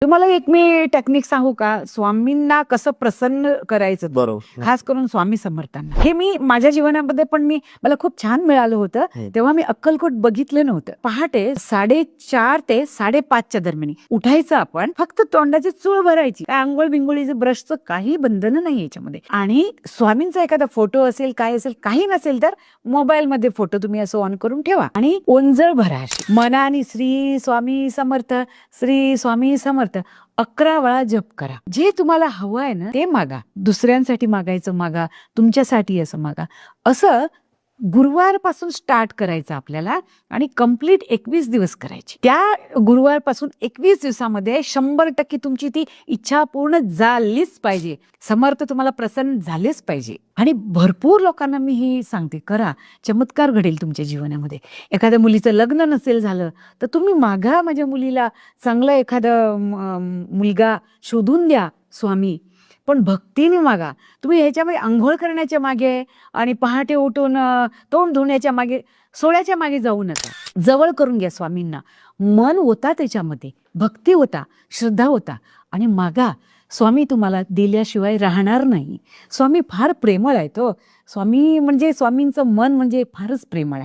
तुम्हाला एक मी टेक्निक सांगू का, स्वामींना कसं प्रसन्न करायचं, बरोबर. खास करून स्वामी समर्थांना. हे मी माझ्या जीवनामध्ये पण मला खूप छान मिळालं होतं. तेव्हा मी अक्कलकोट बघितलं नव्हतं. पहाटे 4:30 ते 5:30च्या दरम्यान उठायचं आपण, फक्त तोंडाची चूळ भरायची, आंघोळ बिंगोळीचं ब्रशचं काही बंधन नाही याच्यामध्ये. आणि स्वामींचा एखादा फोटो असेल, काय असेल, काही नसेल तर मोबाईल मध्ये फोटो तुम्ही असं ऑन करून ठेवा आणि ओंजळ भरा मनाने श्री स्वामी समर्थ, श्री स्वामी समर्थ 11 वेळा जप करा. जे तुम्हाला हवं आहे ना ते मागा. दुसऱ्यांसाठी मागायचं मागा, तुमच्यासाठी असं मागा. असं गुरुवारपासून स्टार्ट करायचं आपल्याला आणि कंप्लीट 21 दिवस करायची. त्या गुरुवारपासून 21 दिवसामध्ये 100% तुमची ती इच्छा पूर्ण झालीच पाहिजे. समर्थ तुम्हाला प्रसन्न झालेच पाहिजे. आणि भरपूर लोकांना मी ही सांगते, करा, चमत्कार घडेल तुमच्या जीवनामध्ये. एखाद्या मुलीचं लग्न नसेल झालं तर तुम्ही मागा, माझ्या मुलीला चांगला एखादा मुलगा शोधून द्या स्वामी, पण भक्तीने मागा. तुम्ही ह्याच्यामध्ये आंघोळ करण्याच्या मागे आणि पहाटे उठून तोंड धुण्याच्या मागे, सोळ्याच्या मागे जाऊ नका. जवळ करून घ्या स्वामींना. मन होता, त्याच्यामध्ये भक्ती होता, श्रद्धा होता आणि मागा. स्वामी तुम्हाला दिल्याशिवाय राहणार नाही. स्वामी फार प्रेमळ आहे तो. स्वामी म्हणजे स्वामींचं मन म्हणजे फारच प्रेमळ आहे.